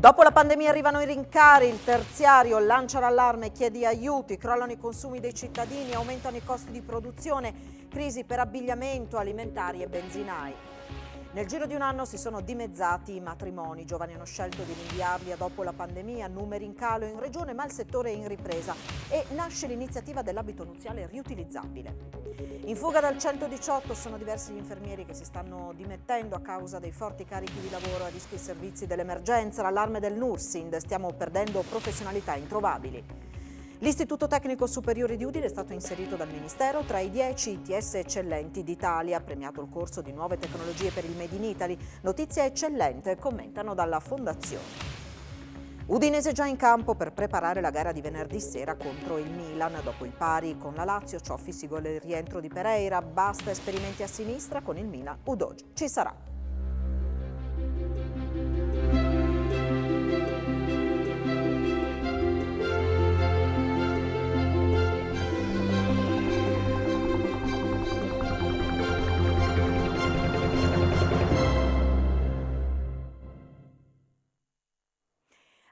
Dopo la pandemia arrivano i rincari, il terziario lancia l'allarme, chiede aiuti, crollano i consumi dei cittadini, aumentano i costi di produzione, crisi per abbigliamento, alimentari e benzinai. Nel giro di un anno si sono dimezzati i matrimoni, i giovani hanno scelto di rinviarli dopo la pandemia, numeri in calo in regione ma il settore è in ripresa e nasce l'iniziativa dell'abito nuziale riutilizzabile. In fuga dal 118 sono diversi gli infermieri che si stanno dimettendo a causa dei forti carichi di lavoro a rischio i servizi dell'emergenza, l'allarme del Nursind, stiamo perdendo professionalità introvabili. L'Istituto Tecnico Superiore di Udine è stato inserito dal Ministero tra i 10 ITS eccellenti d'Italia, premiato il corso di nuove tecnologie per il Made in Italy. Notizia eccellente, commentano dalla Fondazione. Udinese già in campo per preparare la gara di venerdì sera contro il Milan. Dopo il pari con la Lazio, Cioffi si vuole il rientro di Pereira, basta esperimenti a sinistra con il Milan, Udogie ci sarà.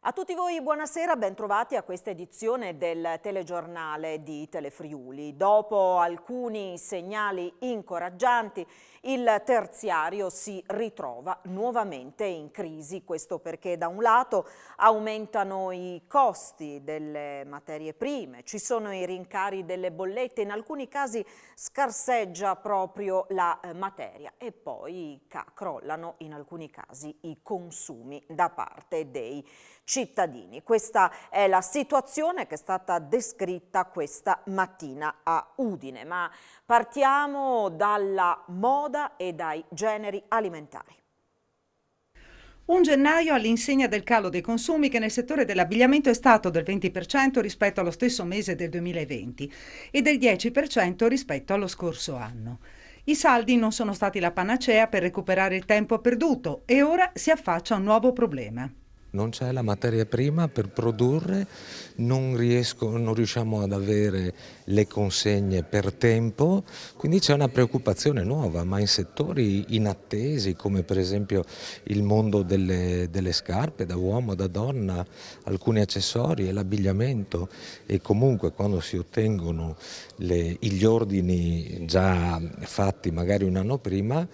A tutti voi buonasera, bentrovati a questa edizione del telegiornale di Telefriuli. Dopo alcuni segnali incoraggianti, il terziario si ritrova nuovamente in crisi. Questo perché da un lato aumentano i costi delle materie prime, ci sono i rincari delle bollette, in alcuni casi scarseggia proprio la materia e poi crollano in alcuni casi i consumi da parte dei cittadini. Questa è la situazione che è stata descritta questa mattina a Udine, ma partiamo dalla moda e dai generi alimentari. Un gennaio all'insegna del calo dei consumi che nel settore dell'abbigliamento è stato del 20% rispetto allo stesso mese del 2020 e del 10% rispetto allo scorso anno. I saldi non sono stati la panacea per recuperare il tempo perduto e ora si affaccia un nuovo problema. Non c'è la materia prima per produrre, non riusciamo ad avere le consegne per tempo, quindi c'è una preoccupazione nuova, ma in settori inattesi come per esempio il mondo delle scarpe da uomo, da donna, alcuni accessori e l'abbigliamento e comunque quando si ottengono gli ordini già fatti magari un anno prima,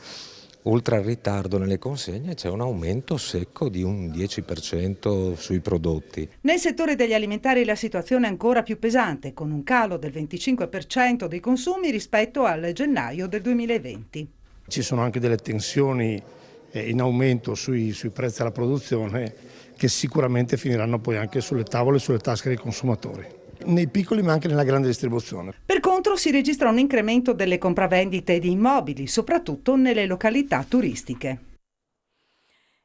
oltre al ritardo nelle consegne c'è un aumento secco di un 10% sui prodotti. Nel settore degli alimentari la situazione è ancora più pesante, con un calo del 25% dei consumi rispetto al gennaio del 2020. Ci sono anche delle tensioni in aumento sui prezzi alla produzione che sicuramente finiranno poi anche sulle tavole e sulle tasche dei consumatori. Nei piccoli ma anche nella grande distribuzione. Per contro si registra un incremento delle compravendite di immobili, soprattutto nelle località turistiche.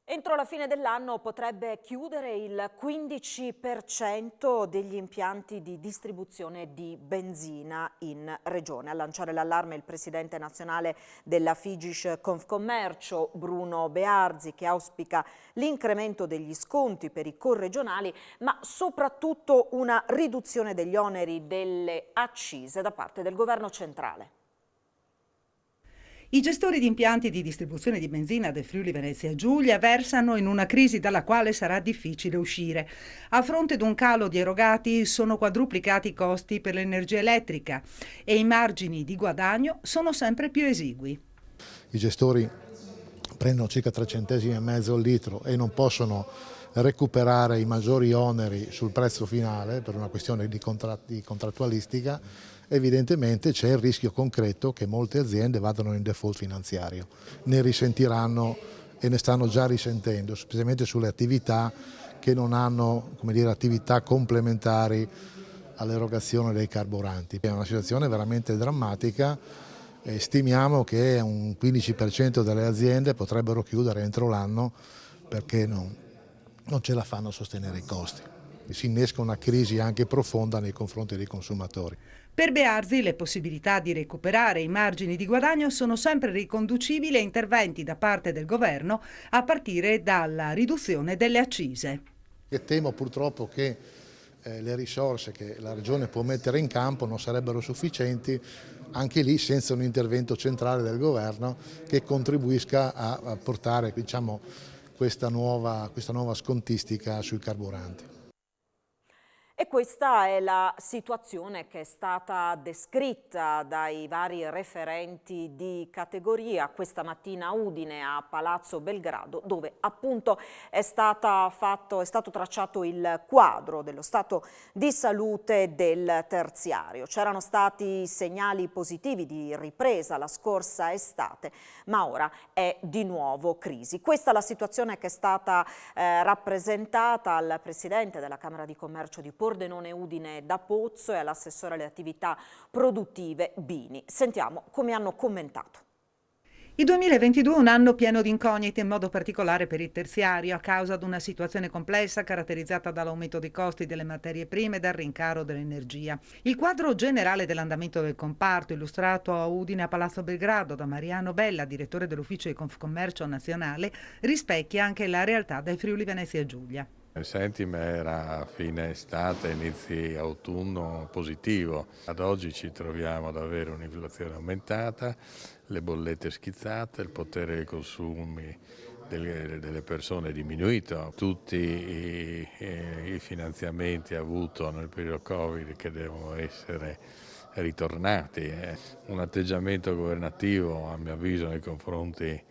Entro la fine dell'anno potrebbe chiudere il 15% degli impianti di distribuzione di benzina in regione. A lanciare l'allarme il presidente nazionale della Figish Confcommercio, Bruno Bearzi, che auspica l'incremento degli sconti per i corregionali, ma soprattutto una riduzione degli oneri delle accise da parte del governo centrale. I gestori di impianti di distribuzione di benzina del Friuli Venezia Giulia versano in una crisi dalla quale sarà difficile uscire. A fronte di un calo di erogati sono quadruplicati i costi per l'energia elettrica e i margini di guadagno sono sempre più esigui. I gestori prendono circa 3 centesimi e mezzo al litro e non possono recuperare i maggiori oneri sul prezzo finale per una questione di contrattualistica. Evidentemente c'è il rischio concreto che molte aziende vadano in default finanziario. Ne risentiranno e ne stanno già risentendo, specialmente sulle attività che non hanno, come dire, attività complementari all'erogazione dei carburanti. È una situazione veramente drammatica e stimiamo che un 15% delle aziende potrebbero chiudere entro l'anno perché non ce la fanno a sostenere i costi. Si innesca una crisi anche profonda nei confronti dei consumatori. Per Bearzi le possibilità di recuperare i margini di guadagno sono sempre riconducibili a interventi da parte del governo a partire dalla riduzione delle accise. Temo purtroppo che le risorse che la Regione può mettere in campo non sarebbero sufficienti, anche lì senza un intervento centrale del governo che contribuisca a portare, diciamo, questa nuova scontistica sui carburanti. E questa è la situazione che è stata descritta dai vari referenti di categoria questa mattina a Udine, a Palazzo Belgrado, dove appunto è stato tracciato il quadro dello stato di salute del terziario. C'erano stati segnali positivi di ripresa la scorsa estate, ma ora è di nuovo crisi. Questa è la situazione che è stata rappresentata al presidente della Camera di Commercio di Pordenone Udine da Pozzo e all'assessore alle attività produttive Bini. Sentiamo come hanno commentato. Il 2022 è un anno pieno di incognite, in modo particolare per il terziario, a causa di una situazione complessa caratterizzata dall'aumento dei costi delle materie prime e dal rincaro dell'energia. Il quadro generale dell'andamento del comparto, illustrato a Udine a Palazzo Belgrado da Mariano Bella, direttore dell'Ufficio di Confcommercio Nazionale, rispecchia anche la realtà del Friuli Venezia Giulia. Il sentiment era a fine estate, inizi autunno positivo. Ad oggi ci troviamo ad avere un'inflazione aumentata, le bollette schizzate, il potere dei consumi delle persone è diminuito. Tutti i finanziamenti avuti nel periodo Covid che devono essere ritornati. Un atteggiamento governativo, a mio avviso, nei confronti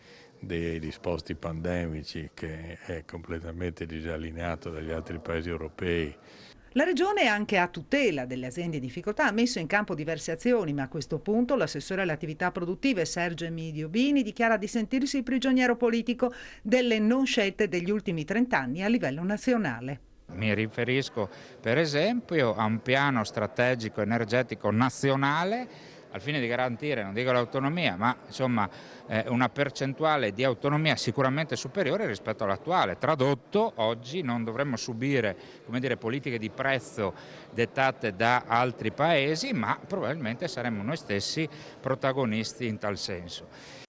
dei disposti pandemici che è completamente disallineato dagli altri paesi europei. La Regione, anche a tutela delle aziende in difficoltà, ha messo in campo diverse azioni, ma a questo punto l'assessore alle attività produttive Sergio Emidio Bini dichiara di sentirsi prigioniero politico delle non scelte degli ultimi 30 anni a livello nazionale. Mi riferisco per esempio a un piano strategico energetico nazionale al fine di garantire, non dico l'autonomia, ma insomma una percentuale di autonomia sicuramente superiore rispetto all'attuale. Tradotto, oggi non dovremmo subire, come dire, politiche di prezzo dettate da altri paesi, ma probabilmente saremmo noi stessi protagonisti in tal senso.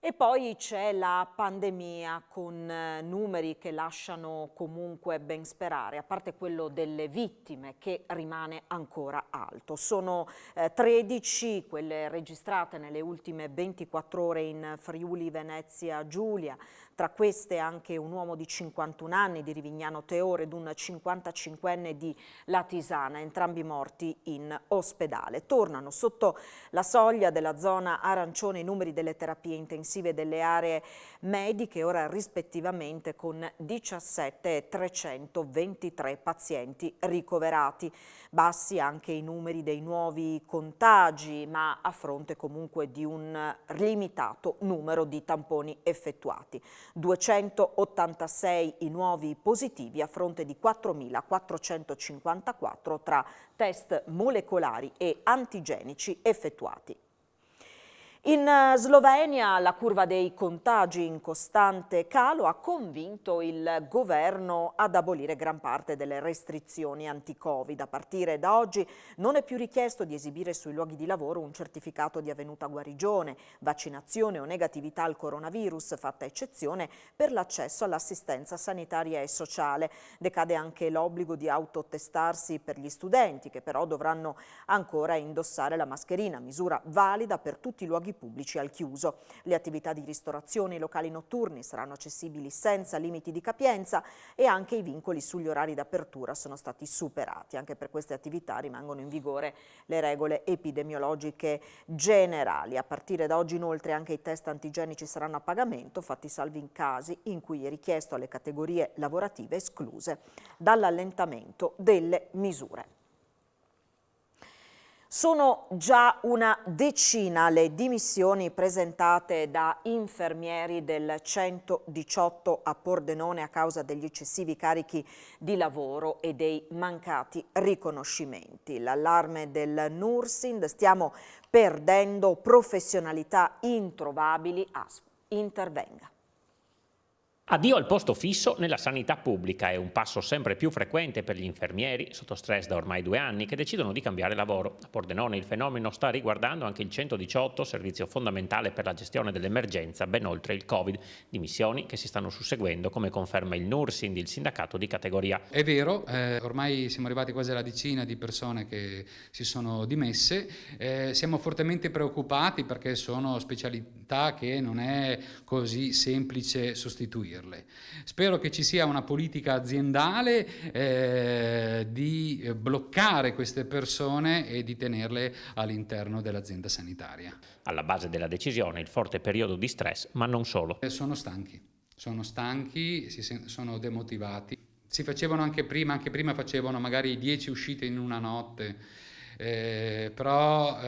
E poi c'è la pandemia con numeri che lasciano comunque ben sperare, a parte quello delle vittime che rimane ancora alto. Sono 13 quelle registrate nelle ultime 24 ore in Friuli Venezia Giulia, tra queste anche un uomo di 51 anni di Rivignano Teore ed un 55enne di Latisana, entrambi morti in ospedale. Tornano sotto la soglia della zona arancione i numeri delle terapie intensive delle aree mediche, ora rispettivamente con 17 e 323 pazienti ricoverati. Bassi anche i numeri dei nuovi contagi, ma a fronte comunque di un limitato numero di tamponi effettuati. 286 i nuovi positivi a fronte di 4.454 tra test molecolari e antigenici effettuati. In Slovenia la curva dei contagi in costante calo ha convinto il governo ad abolire gran parte delle restrizioni anti-Covid. A partire da oggi non è più richiesto di esibire sui luoghi di lavoro un certificato di avvenuta guarigione, vaccinazione o negatività al coronavirus, fatta eccezione per l'accesso all'assistenza sanitaria e sociale. Decade anche l'obbligo di autotestarsi per gli studenti, che però dovranno ancora indossare la mascherina, misura valida per tutti i luoghi pubblici al chiuso. Le attività di ristorazione e i locali notturni saranno accessibili senza limiti di capienza e anche i vincoli sugli orari d'apertura sono stati superati. Anche per queste attività rimangono in vigore le regole epidemiologiche generali. A partire da oggi inoltre anche i test antigenici saranno a pagamento, fatti salvi in casi in cui è richiesto alle categorie lavorative escluse dall'allentamento delle misure. Sono già una decina le dimissioni presentate da infermieri del 118 a Pordenone a causa degli eccessivi carichi di lavoro e dei mancati riconoscimenti. L'allarme del Nursind: stiamo perdendo professionalità introvabili, intervenga. Addio al posto fisso nella sanità pubblica è un passo sempre più frequente per gli infermieri, sotto stress da ormai 2 anni, che decidono di cambiare lavoro. A Pordenone il fenomeno sta riguardando anche il 118, servizio fondamentale per la gestione dell'emergenza, ben oltre il Covid. Dimissioni che si stanno susseguendo, come conferma il Nursind, il sindacato di categoria. È vero, ormai siamo arrivati quasi alla decina di persone che si sono dimesse. Siamo fortemente preoccupati perché sono specialità che non è così semplice sostituire. Spero che ci sia una politica aziendale di bloccare queste persone e di tenerle all'interno dell'azienda sanitaria. Alla base della decisione il forte periodo di stress, ma non solo. Sono stanchi, sono demotivati. Si facevano anche prima facevano magari 10 uscite in una notte, però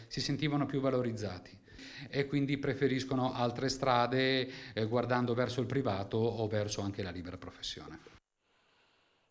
si sentivano più valorizzati. E quindi preferiscono altre strade guardando verso il privato o verso anche la libera professione.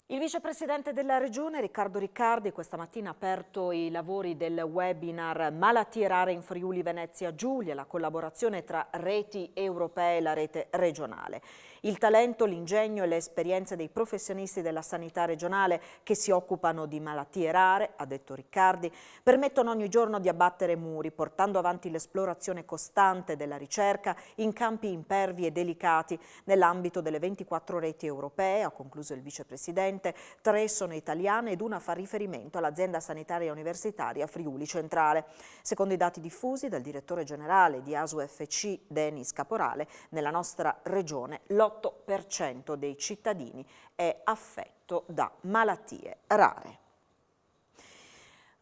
Il vicepresidente della Regione, Riccardo Riccardi, questa mattina ha aperto i lavori del webinar Malattie rare in Friuli Venezia Giulia, la collaborazione tra reti europee e la rete regionale. Il talento, l'ingegno e le esperienze dei professionisti della sanità regionale che si occupano di malattie rare, ha detto Riccardi, permettono ogni giorno di abbattere muri, portando avanti l'esplorazione costante della ricerca in campi impervi e delicati nell'ambito delle 24 reti europee, ha concluso il vicepresidente. 3 sono italiane ed una fa riferimento all'azienda sanitaria universitaria Friuli Centrale. Secondo i dati diffusi dal direttore generale di ASUFC, Denis Caporale, nella nostra regione l'8% dei cittadini è affetto da malattie rare.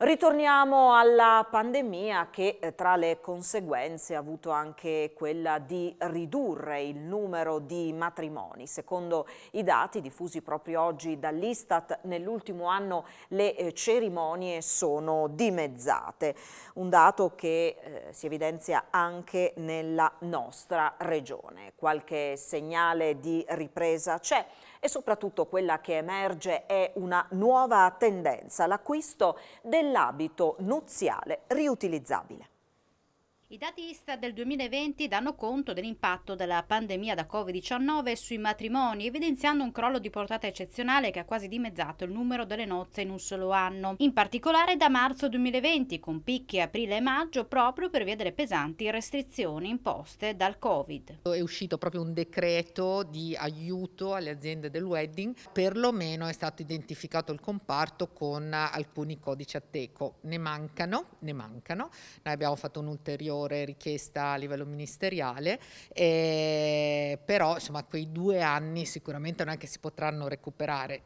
Ritorniamo alla pandemia che tra le conseguenze ha avuto anche quella di ridurre il numero di matrimoni. Secondo i dati diffusi proprio oggi dall'Istat, nell'ultimo anno le cerimonie sono dimezzate. Un dato che si evidenzia anche nella nostra regione. Qualche segnale di ripresa c'è. E soprattutto quella che emerge è una nuova tendenza, l'acquisto dell'abito nuziale riutilizzabile. I dati Istat del 2020 danno conto dell'impatto della pandemia da Covid-19 sui matrimoni, evidenziando un crollo di portata eccezionale che ha quasi dimezzato il numero delle nozze in un solo anno. In particolare da marzo 2020, con picchi aprile e maggio, proprio per via delle pesanti restrizioni imposte dal Covid. È uscito proprio un decreto di aiuto alle aziende del wedding, perlomeno è stato identificato il comparto con alcuni codici Ateco. Ne mancano. Noi abbiamo fatto un'ulteriore richiesta a livello ministeriale, però insomma quei 2 anni sicuramente non è che si potranno recuperare.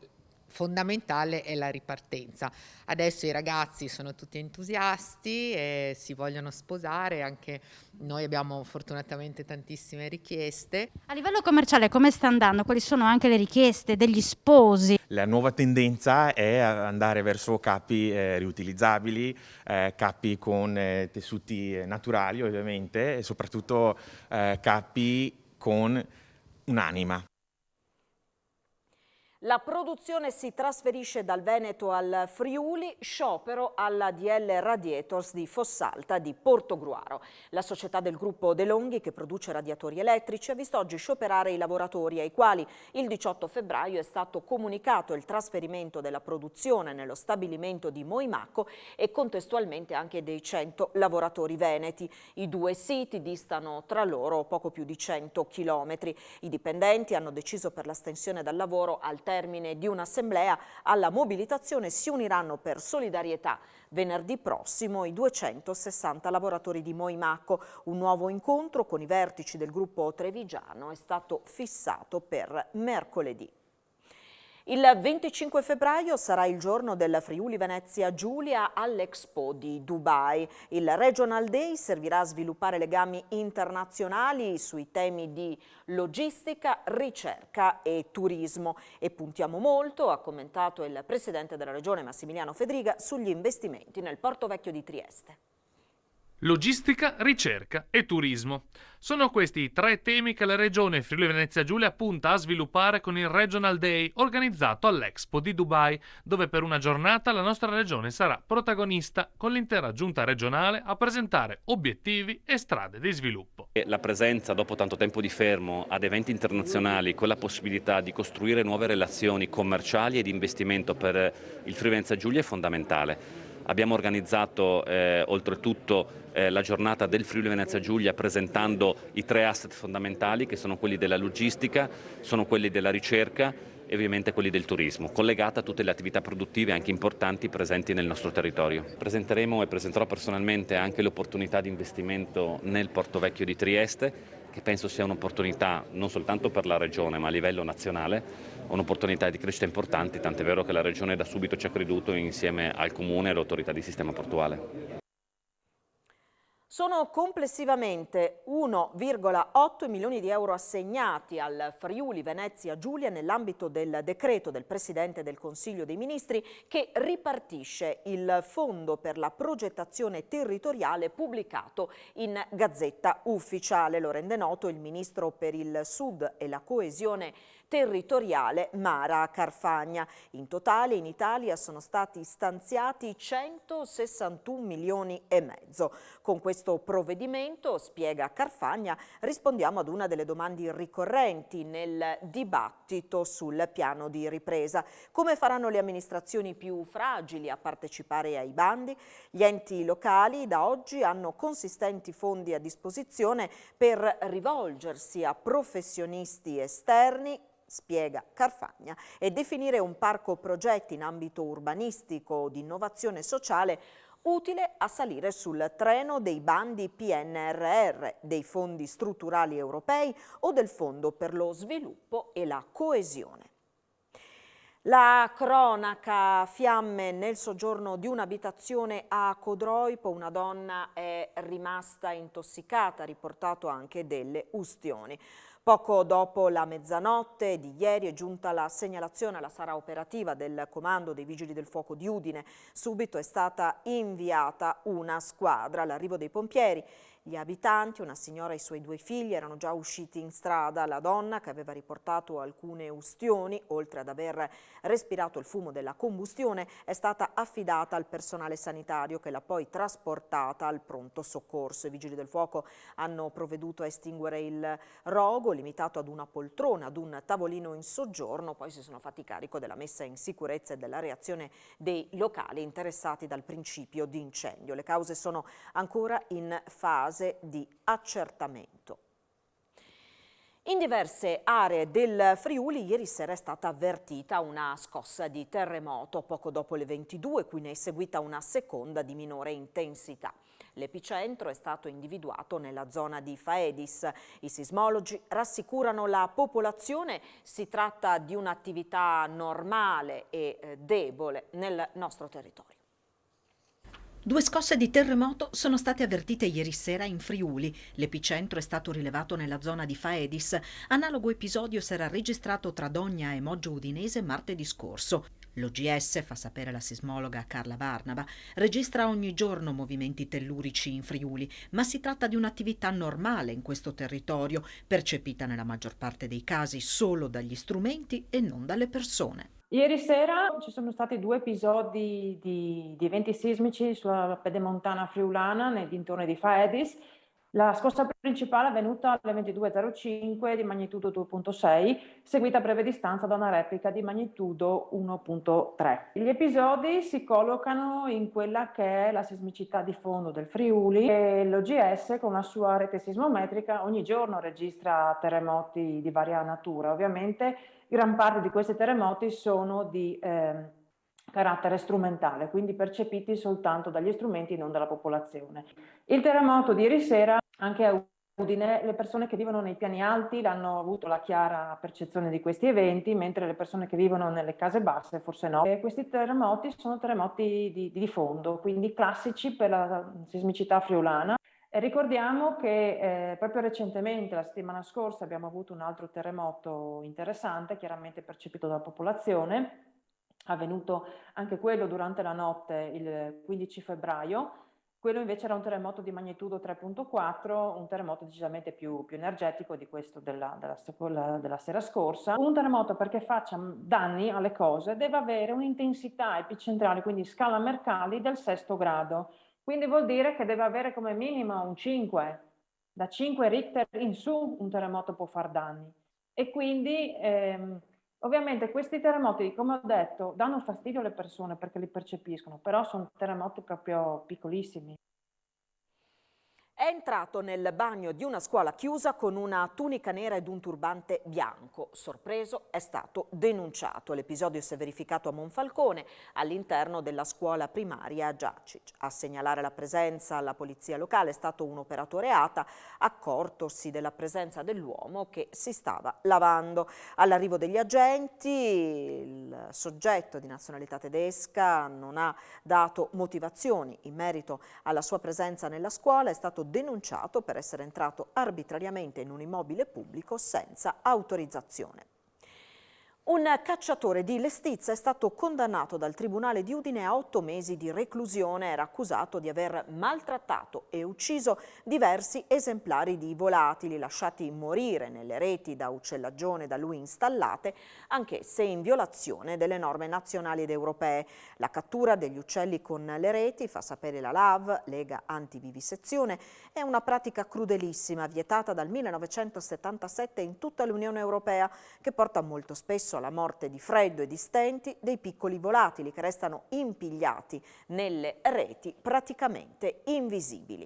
Fondamentale è la ripartenza. Adesso i ragazzi sono tutti entusiasti e si vogliono sposare, anche noi abbiamo fortunatamente tantissime richieste. A livello commerciale come sta andando? Quali sono anche le richieste degli sposi? La nuova tendenza è andare verso capi riutilizzabili, capi con tessuti naturali ovviamente e soprattutto capi con un'anima. La produzione si trasferisce dal Veneto al Friuli, sciopero alla DL Radiators di Fossalta di Portogruaro. La società del gruppo De Longhi, che produce radiatori elettrici, ha visto oggi scioperare i lavoratori ai quali il 18 febbraio è stato comunicato il trasferimento della produzione nello stabilimento di Moimacco e contestualmente anche dei 100 lavoratori veneti. I 2 siti distano tra loro poco più di 100 chilometri. I dipendenti hanno deciso per l'astensione dal lavoro al termine di un'assemblea. Alla mobilitazione si uniranno per solidarietà venerdì prossimo i 260 lavoratori di Moimacco. Un nuovo incontro con i vertici del gruppo trevigiano è stato fissato per mercoledì. Il 25 febbraio sarà il giorno del Friuli Venezia Giulia all'Expo di Dubai. Il Regional Day servirà a sviluppare legami internazionali sui temi di logistica, ricerca e turismo. E puntiamo molto, ha commentato il presidente della Regione Massimiliano Fedriga, sugli investimenti nel Porto Vecchio di Trieste. Logistica, ricerca e turismo. Sono questi i 3 temi che la Regione Friuli Venezia Giulia punta a sviluppare con il Regional Day organizzato all'Expo di Dubai, dove per una giornata la nostra regione sarà protagonista con l'intera giunta regionale a presentare obiettivi e strade di sviluppo. La presenza dopo tanto tempo di fermo ad eventi internazionali con la possibilità di costruire nuove relazioni commerciali e di investimento per il Friuli Venezia Giulia è fondamentale. Abbiamo organizzato oltretutto la giornata del Friuli Venezia Giulia presentando i 3 asset fondamentali che sono quelli della logistica, sono quelli della ricerca e ovviamente quelli del turismo, collegata a tutte le attività produttive anche importanti presenti nel nostro territorio. Presenteremo e presenterò personalmente anche l'opportunità di investimento nel Porto Vecchio di Trieste, che penso sia un'opportunità non soltanto per la Regione ma a livello nazionale, un'opportunità di crescita importante, tant'è vero che la Regione da subito ci ha creduto insieme al Comune e all'autorità di sistema portuale. Sono complessivamente 1,8 milioni di euro assegnati al Friuli Venezia Giulia nell'ambito del decreto del Presidente del Consiglio dei Ministri che ripartisce il Fondo per la progettazione territoriale pubblicato in Gazzetta Ufficiale. Lo rende noto il Ministro per il Sud e la Coesione territoriale Mara Carfagna. In totale in Italia sono stati stanziati 161 milioni e mezzo. Con questo provvedimento, spiega Carfagna, rispondiamo ad una delle domande ricorrenti nel dibattito sul piano di ripresa. Come faranno le amministrazioni più fragili a partecipare ai bandi? Gli enti locali da oggi hanno consistenti fondi a disposizione per rivolgersi a professionisti esterni, spiega Carfagna, e definire un parco progetti in ambito urbanistico o di innovazione sociale utile a salire sul treno dei bandi PNRR, dei fondi strutturali europei o del Fondo per lo sviluppo e la coesione. La cronaca, fiamme nel soggiorno di un'abitazione a Codroipo, una donna è rimasta intossicata, ha riportato anche delle ustioni. Poco dopo la mezzanotte di ieri è giunta la segnalazione alla sala operativa del Comando dei Vigili del Fuoco di Udine. Subito è stata inviata una squadra. All'arrivo dei pompieri, gli abitanti, una signora e i suoi 2 figli, erano già usciti in strada. La donna, che aveva riportato alcune ustioni, oltre ad aver respirato il fumo della combustione, è stata affidata al personale sanitario che l'ha poi trasportata al pronto soccorso. I Vigili del Fuoco hanno provveduto a estinguere il rogo, limitato ad una poltrona, ad un tavolino in soggiorno, poi si sono fatti carico della messa in sicurezza e della reazione dei locali interessati dal principio di incendio. Le cause sono ancora in fase di accertamento. In diverse aree del Friuli ieri sera è stata avvertita una scossa di terremoto. Poco dopo le 22, qui ne è seguita una seconda di minore intensità. L'epicentro è stato individuato nella zona di Faedis. I sismologi rassicurano la popolazione, si tratta di un'attività normale e debole nel nostro territorio. 2 scosse di terremoto sono state avvertite ieri sera in Friuli. L'epicentro è stato rilevato nella zona di Faedis. Analogo episodio si era registrato tra Dogna e Moggio Udinese martedì scorso. L'OGS, fa sapere la sismologa Carla Barnaba, registra ogni giorno movimenti tellurici in Friuli, ma si tratta di un'attività normale in questo territorio, percepita nella maggior parte dei casi solo dagli strumenti e non dalle persone. Ieri sera ci sono stati 2 episodi di eventi sismici sulla pedemontana friulana nei dintorni di Faedis. La scossa principale è avvenuta alle 22:05 di magnitudo 2.6, seguita a breve distanza da una replica di magnitudo 1.3. Gli episodi si collocano in quella che è la sismicità di fondo del Friuli e l'OGS con la sua rete sismometrica ogni giorno registra terremoti di varia natura. Ovviamente gran parte di questi terremoti sono di carattere strumentale, quindi percepiti soltanto dagli strumenti, non dalla popolazione. Il terremoto di ieri sera, anche a Udine, le persone che vivono nei piani alti hanno avuto la chiara percezione di questi eventi, mentre le persone che vivono nelle case basse forse no. E questi terremoti sono terremoti di fondo, quindi classici per la sismicità friulana. E ricordiamo che proprio recentemente, la settimana scorsa, abbiamo avuto un altro terremoto interessante, chiaramente percepito dalla popolazione, avvenuto anche quello durante la notte il 15 febbraio. Quello invece era un terremoto di magnitudo 3.4, un terremoto decisamente più energetico di questo della sera scorsa. Un terremoto, perché faccia danni alle cose, deve avere un'intensità epicentrale, quindi scala Mercalli, del 6° grado. Quindi vuol dire che deve avere come minimo un 5. Da 5 Richter in su un terremoto può far danni. E quindi ovviamente questi terremoti, come ho detto, danno fastidio alle persone perché li percepiscono, però sono terremoti proprio piccolissimi. È entrato nel bagno di una scuola chiusa con una tunica nera ed un turbante bianco. Sorpreso, è stato denunciato. L'episodio si è verificato a Monfalcone, all'interno della scuola primaria Giacic. A segnalare la presenza alla polizia locale è stato un operatore ATA, accortosi della presenza dell'uomo che si stava lavando. All'arrivo degli agenti, il soggetto di nazionalità tedesca non ha dato motivazioni in merito alla sua presenza nella scuola. È stato denunciato per essere entrato arbitrariamente in un immobile pubblico senza autorizzazione. Un cacciatore di Lestizza è stato condannato dal Tribunale di Udine a 8 mesi di reclusione. Era accusato di aver maltrattato e ucciso diversi esemplari di volatili lasciati morire nelle reti da uccellagione da lui installate, anch'esse in violazione delle norme nazionali ed europee. La cattura degli uccelli con le reti, fa sapere la LAV, Lega Antivivisezione, è una pratica crudelissima vietata dal 1977 in tutta l'Unione Europea, che porta molto spesso alla morte di freddo e di stenti dei piccoli volatili che restano impigliati nelle reti praticamente invisibili.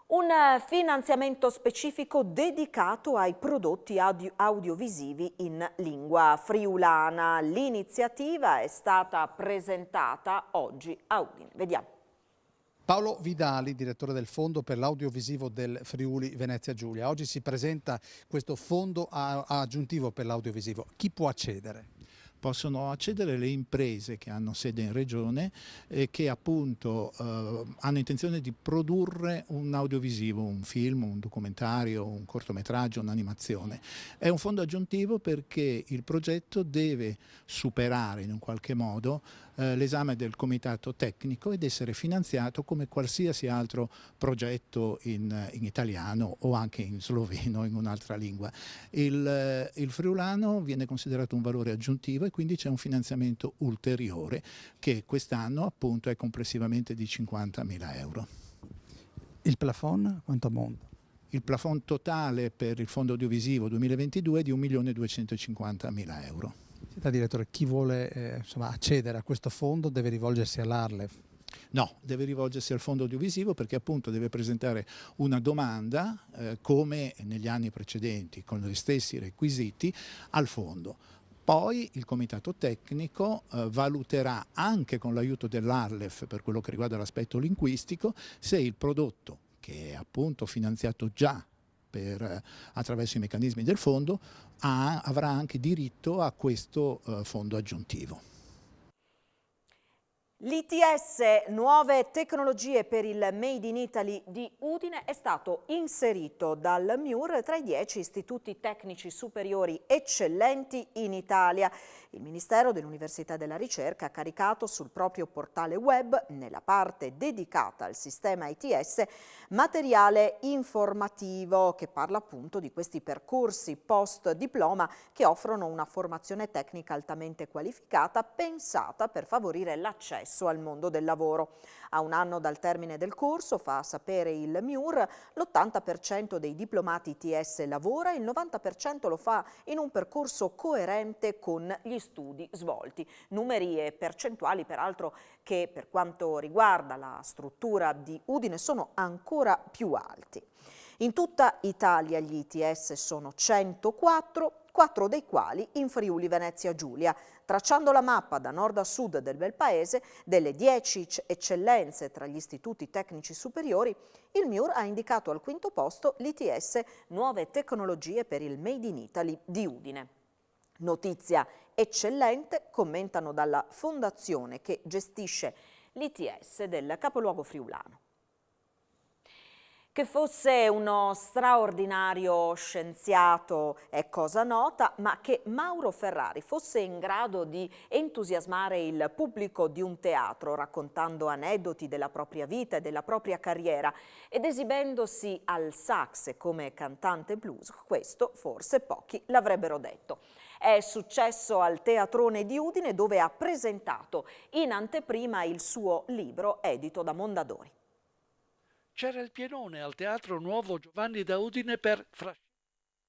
Un finanziamento specifico dedicato ai prodotti audiovisivi in lingua friulana. L'iniziativa è stata presentata oggi a Udine. Vediamo. Paolo Vidali, direttore del Fondo per l'Audiovisivo del Friuli Venezia Giulia. Oggi si presenta questo fondo aggiuntivo per l'audiovisivo. Chi può accedere? Possono accedere le imprese che hanno sede in regione e che appunto hanno intenzione di produrre un audiovisivo, un film, un documentario, un cortometraggio, un'animazione. È un fondo aggiuntivo perché il progetto deve superare in un qualche modo l'esame del comitato tecnico ed essere finanziato come qualsiasi altro progetto in italiano o anche in sloveno, in un'altra lingua. Il friulano viene considerato un valore aggiuntivo e quindi c'è un finanziamento ulteriore che quest'anno appunto è complessivamente di 50.000 euro. Il plafond quanto ammonta? Il plafond totale per il fondo audiovisivo 2022 è di 1.250.000 euro. Senta direttore, chi vuole accedere a questo fondo deve rivolgersi all'Arlef? No, deve rivolgersi al fondo audiovisivo perché appunto deve presentare una domanda come negli anni precedenti con gli stessi requisiti al fondo. Poi il comitato tecnico valuterà anche con l'aiuto dell'Arlef per quello che riguarda l'aspetto linguistico se il prodotto, che è appunto finanziato già attraverso i meccanismi del fondo, avrà anche diritto a questo fondo aggiuntivo. L'ITS Nuove Tecnologie per il Made in Italy di Udine è stato inserito dal MIUR tra i 10 istituti tecnici superiori eccellenti in Italia. Il Ministero dell'Università e della Ricerca ha caricato sul proprio portale web, nella parte dedicata al sistema ITS, materiale informativo che parla appunto di questi percorsi post-diploma che offrono una formazione tecnica altamente qualificata, pensata per favorire l'accesso al mondo del lavoro. A un anno dal termine del corso, fa sapere il MIUR, l'80% dei diplomati ITS lavora, il 90% lo fa in un percorso coerente con gli studi svolti. Numeri e percentuali peraltro che per quanto riguarda la struttura di Udine sono ancora più alti. In tutta Italia gli ITS sono 104, 4 dei quali in Friuli Venezia Giulia. Tracciando la mappa da nord a sud del bel paese, delle 10 eccellenze tra gli istituti tecnici superiori, il MIUR ha indicato al quinto posto l'ITS Nuove Tecnologie per il Made in Italy di Udine. Notizia eccellente, commentano dalla fondazione che gestisce l'ITS del capoluogo friulano. Che fosse uno straordinario scienziato è cosa nota, ma che Mauro Ferrari fosse in grado di entusiasmare il pubblico di un teatro, raccontando aneddoti della propria vita e della propria carriera ed esibendosi al sax come cantante blues, questo forse pochi l'avrebbero detto. È successo al Teatrone di Udine, dove ha presentato in anteprima il suo libro edito da Mondadori. C'era il pienone al Teatro Nuovo Giovanni da Udine per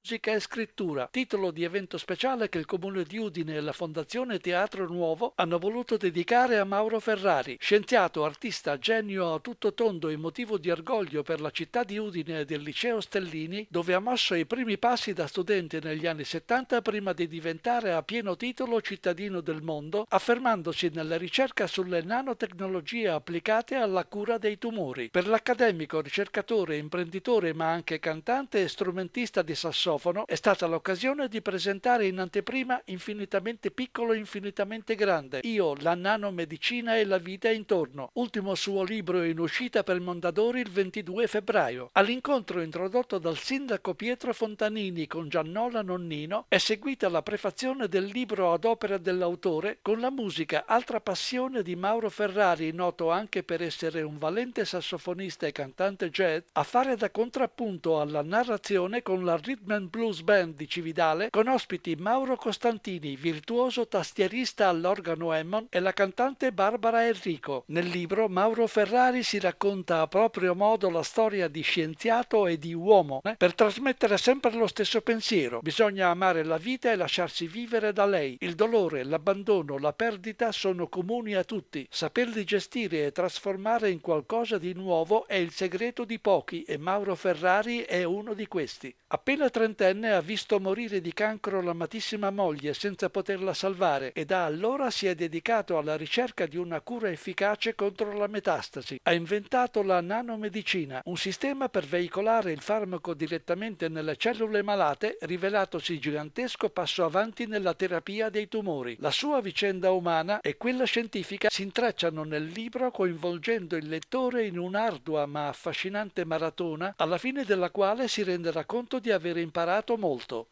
Musica e scrittura, titolo di evento speciale che il Comune di Udine e la Fondazione Teatro Nuovo hanno voluto dedicare a Mauro Ferrari, scienziato, artista, genio a tutto tondo e motivo di orgoglio per la città di Udine e del Liceo Stellini, dove ha mosso i primi passi da studente negli anni 70 prima di diventare a pieno titolo cittadino del mondo, affermandosi nella ricerca sulle nanotecnologie applicate alla cura dei tumori. Per l'accademico, ricercatore, imprenditore ma anche cantante e strumentista di sassofono, è stata l'occasione di presentare in anteprima Infinitamente piccolo, infinitamente grande, io, la nanomedicina e la vita intorno, ultimo suo libro in uscita per Mondadori il 22 febbraio. All'incontro introdotto dal sindaco Pietro Fontanini con Giannola Nonnino è seguita la prefazione del libro ad opera dell'autore con la musica, altra passione di Mauro Ferrari, noto anche per essere un valente sassofonista e cantante jazz, a fare da contrappunto alla narrazione con la Rhythm Blues Band di Cividale, con ospiti Mauro Costantini, virtuoso tastierista all'organo Hammond, e la cantante Barbara Enrico. Nel libro Mauro Ferrari si racconta a proprio modo la storia di scienziato e di uomo, per trasmettere sempre lo stesso pensiero. Bisogna amare la vita e lasciarsi vivere da lei. Il dolore, l'abbandono, la perdita sono comuni a tutti. Saperli gestire e trasformare in qualcosa di nuovo è il segreto di pochi e Mauro Ferrari è uno di questi. Appena trentenne ha visto morire di cancro l'amatissima moglie senza poterla salvare e da allora si è dedicato alla ricerca di una cura efficace contro la metastasi. Ha inventato la nanomedicina, un sistema per veicolare il farmaco direttamente nelle cellule malate, rivelatosi gigantesco passo avanti nella terapia dei tumori. La sua vicenda umana e quella scientifica si intrecciano nel libro, coinvolgendo il lettore in un'ardua ma affascinante maratona, alla fine della quale si renderà conto di aver imparato molto.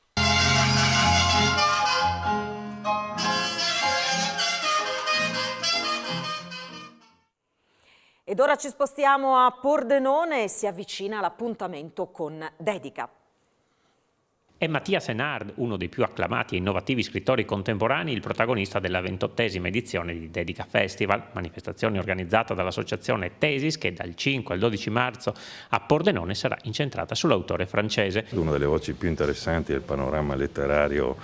Ed ora ci spostiamo a Pordenone e si avvicina l'appuntamento con Dedica. È Mattia Senard, uno dei più acclamati e innovativi scrittori contemporanei, il protagonista della 28ª edizione di Dedica Festival, manifestazione organizzata dall'associazione Tesis che dal 5 al 12 marzo a Pordenone sarà incentrata sull'autore francese. Una delle voci più interessanti del panorama letterario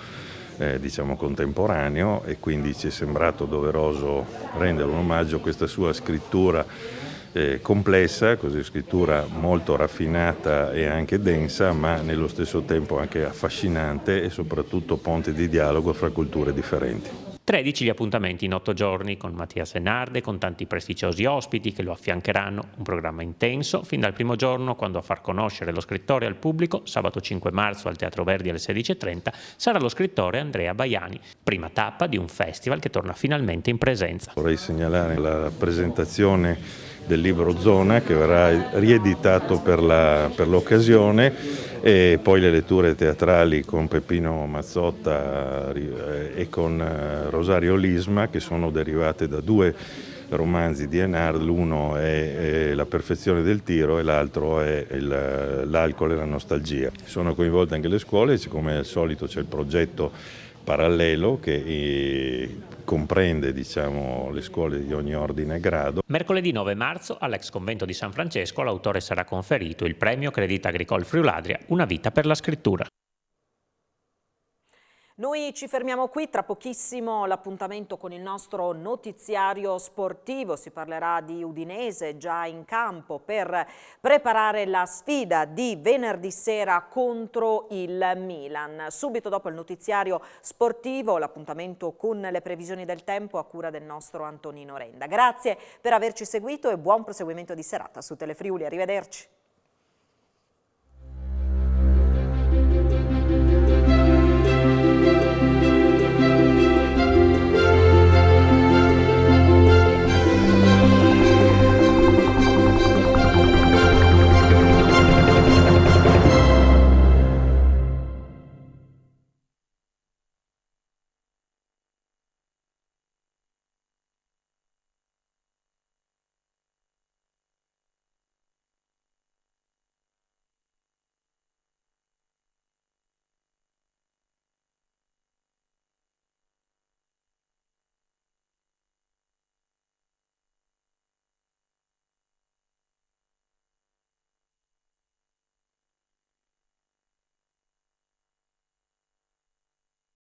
diciamo contemporaneo, e quindi ci è sembrato doveroso rendere un omaggio a questa sua scrittura complessa, così scrittura molto raffinata e anche densa, ma nello stesso tempo anche affascinante e soprattutto ponte di dialogo fra culture differenti. 13 gli appuntamenti in 8 giorni con Mattia Senard e con tanti prestigiosi ospiti che lo affiancheranno, un programma intenso fin dal primo giorno, quando a far conoscere lo scrittore al pubblico, sabato 5 marzo al Teatro Verdi alle 16:30, sarà lo scrittore Andrea Baiani, prima tappa di un festival che torna finalmente in presenza. Vorrei segnalare la presentazione del libro Zona, che verrà rieditato per l'occasione, e poi le letture teatrali con Peppino Mazzotta e con Rosario Lisma, che sono derivate da 2 romanzi di Enard. L'uno è La perfezione del tiro e l'altro è L'alcol e la nostalgia. Sono coinvolte anche le scuole, come al solito c'è il progetto parallelo che comprende, diciamo, le scuole di ogni ordine e grado. Mercoledì 9 marzo all'ex convento di San Francesco all'autore sarà conferito il premio Crédit Agricole Friuladria, una vita per la scrittura. Noi ci fermiamo qui, tra pochissimo l'appuntamento con il nostro notiziario sportivo, si parlerà di Udinese già in campo per preparare la sfida di venerdì sera contro il Milan. Subito dopo il notiziario sportivo l'appuntamento con le previsioni del tempo a cura del nostro Antonino Renda. Grazie per averci seguito e buon proseguimento di serata su Telefriuli, arrivederci.